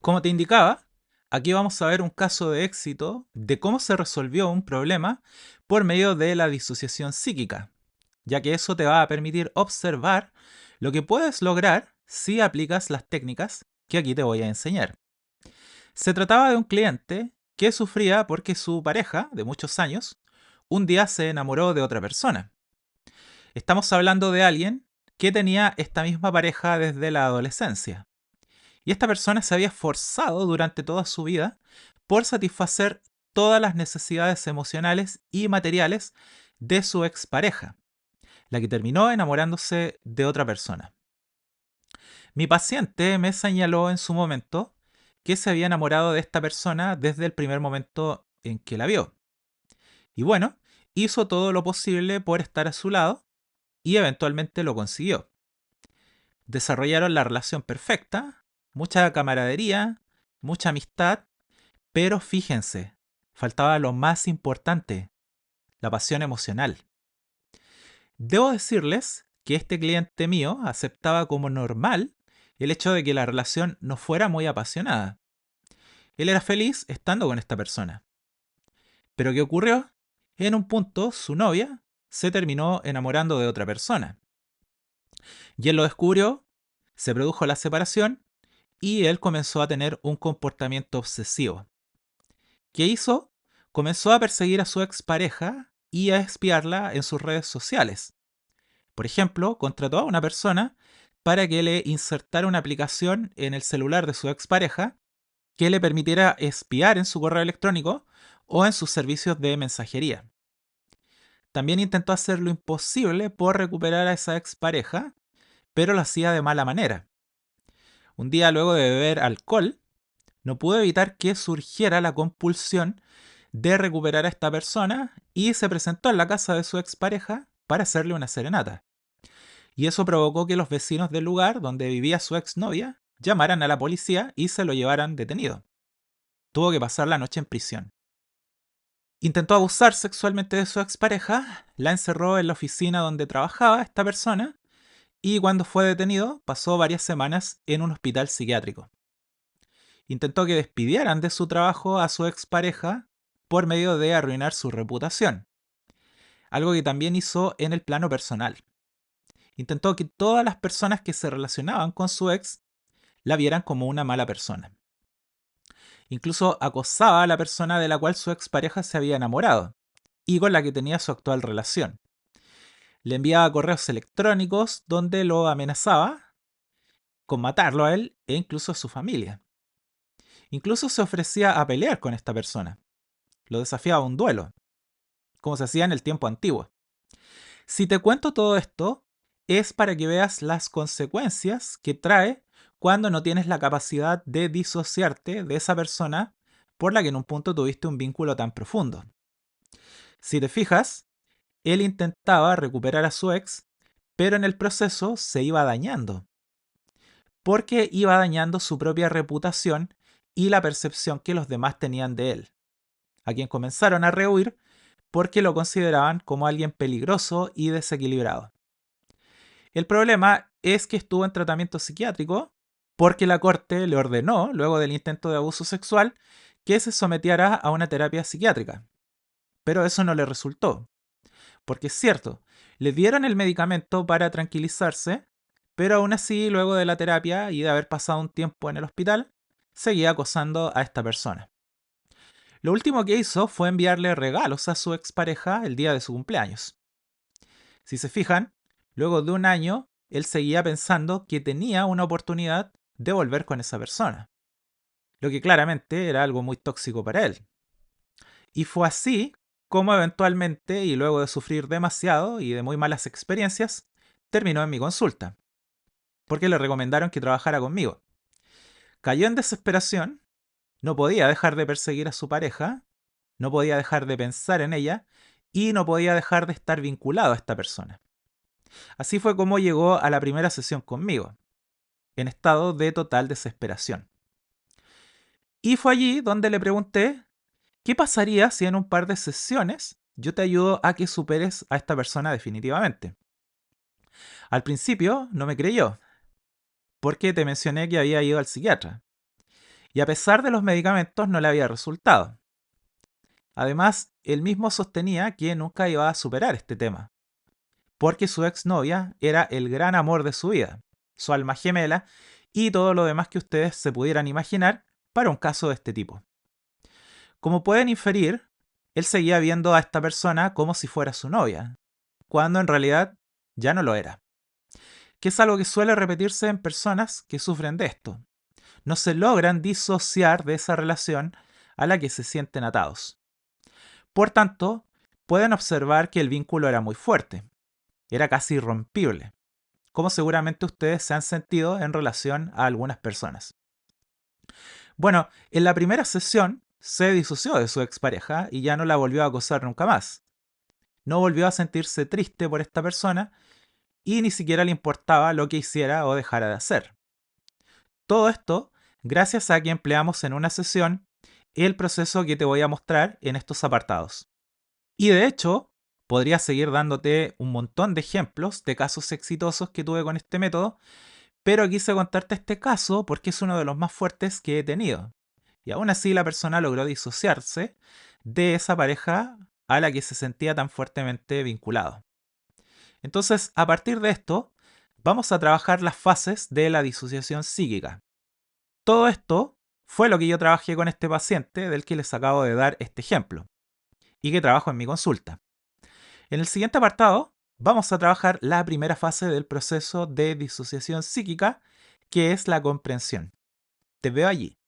Como te indicaba, aquí vamos a ver un caso de éxito de cómo se resolvió un problema por medio de la disociación psíquica, ya que eso te va a permitir observar lo que puedes lograr si aplicas las técnicas que aquí te voy a enseñar. Se trataba de un cliente que sufría porque su pareja, de muchos años, un día se enamoró de otra persona. Estamos hablando de alguien que tenía esta misma pareja desde la adolescencia. Y esta persona se había esforzado durante toda su vida por satisfacer todas las necesidades emocionales y materiales de su expareja, la que terminó enamorándose de otra persona. Mi paciente me señaló en su momento que se había enamorado de esta persona desde el primer momento en que la vio. Y bueno, hizo todo lo posible por estar a su lado y eventualmente lo consiguió. Desarrollaron la relación perfecta, mucha camaradería, mucha amistad. Pero fíjense, faltaba lo más importante, la pasión emocional. Debo decirles que este cliente mío aceptaba como normal el hecho de que la relación no fuera muy apasionada. Él era feliz estando con esta persona. Pero ¿qué ocurrió? En un punto, su novia se terminó enamorando de otra persona. Y él lo descubrió, se produjo la separación y él comenzó a tener un comportamiento obsesivo. ¿Qué hizo? Comenzó a perseguir a su expareja y a espiarla en sus redes sociales. Por ejemplo, contrató a una persona para que le insertara una aplicación en el celular de su expareja que le permitiera espiar en su correo electrónico o en sus servicios de mensajería. También intentó hacer lo imposible por recuperar a esa expareja, pero lo hacía de mala manera. Un día, luego de beber alcohol, no pudo evitar que surgiera la compulsión de recuperar a esta persona y se presentó en la casa de su expareja para hacerle una serenata. Y eso provocó que los vecinos del lugar donde vivía su exnovia llamaran a la policía y se lo llevaran detenido. Tuvo que pasar la noche en prisión. Intentó abusar sexualmente de su expareja, la encerró en la oficina donde trabajaba esta persona y cuando fue detenido pasó varias semanas en un hospital psiquiátrico. Intentó que despidieran de su trabajo a su expareja por medio de arruinar su reputación, algo que también hizo en el plano personal. Intentó que todas las personas que se relacionaban con su ex la vieran como una mala persona. Incluso acosaba a la persona de la cual su expareja se había enamorado y con la que tenía su actual relación. Le enviaba correos electrónicos donde lo amenazaba con matarlo a él e incluso a su familia. Incluso se ofrecía a pelear con esta persona. Lo desafiaba a un duelo, como se hacía en el tiempo antiguo. Si te cuento todo esto, es para que veas las consecuencias que trae cuando no tienes la capacidad de disociarte de esa persona por la que en un punto tuviste un vínculo tan profundo. Si te fijas, él intentaba recuperar a su ex, pero en el proceso se iba dañando, porque iba dañando su propia reputación y la percepción que los demás tenían de él, a quien comenzaron a rehuir porque lo consideraban como alguien peligroso y desequilibrado. El problema es que estuvo en tratamiento psiquiátrico porque la corte le ordenó, luego del intento de abuso sexual, que se sometiera a una terapia psiquiátrica. Pero eso no le resultó, porque es cierto, le dieron el medicamento para tranquilizarse, pero aún así, luego de la terapia y de haber pasado un tiempo en el hospital, seguía acosando a esta persona. Lo último que hizo fue enviarle regalos a su expareja el día de su cumpleaños. Si se fijan, luego de un año, él seguía pensando que tenía una oportunidad de volver con esa persona, lo que claramente era algo muy tóxico para él. Y fue así como eventualmente, y luego de sufrir demasiado y de muy malas experiencias, terminó en mi consulta, porque le recomendaron que trabajara conmigo. Cayó en desesperación, no podía dejar de perseguir a su pareja, no podía dejar de pensar en ella y no podía dejar de estar vinculado a esta persona. Así fue como llegó a la primera sesión conmigo, en estado de total desesperación. Y fue allí donde le pregunté, ¿qué pasaría si en un par de sesiones yo te ayudo a que superes a esta persona definitivamente? Al principio no me creyó, porque te mencioné que había ido al psiquiatra. y a pesar de los medicamentos no le había resultado. Además, él mismo sostenía que nunca iba a superar este tema, porque su exnovia era el gran amor de su vida, su alma gemela y todo lo demás que ustedes se pudieran imaginar para un caso de este tipo. Como pueden inferir, él seguía viendo a esta persona como si fuera su novia, cuando en realidad ya no lo era, que es algo que suele repetirse en personas que sufren de esto. No se logran disociar de esa relación a la que se sienten atados. Por tanto, pueden observar que el vínculo era muy fuerte, era casi irrompible, como seguramente ustedes se han sentido en relación a algunas personas. Bueno, en la primera sesión se disoció de su expareja y ya no la volvió a acosar nunca más. No volvió a sentirse triste por esta persona y ni siquiera le importaba lo que hiciera o dejara de hacer. Todo esto gracias a que empleamos en una sesión el proceso que te voy a mostrar en estos apartados. Y de hecho, podría seguir dándote un montón de ejemplos de casos exitosos que tuve con este método, pero quise contarte este caso porque es uno de los más fuertes que he tenido. Y aún así la persona logró disociarse de esa pareja a la que se sentía tan fuertemente vinculado. Entonces, a partir de esto, vamos a trabajar las fases de la disociación psíquica. Todo esto fue lo que yo trabajé con este paciente del que les acabo de dar este ejemplo y que trabajo en mi consulta. En el siguiente apartado, vamos a trabajar la primera fase del proceso de disociación psíquica, que es la comprensión. Te veo allí.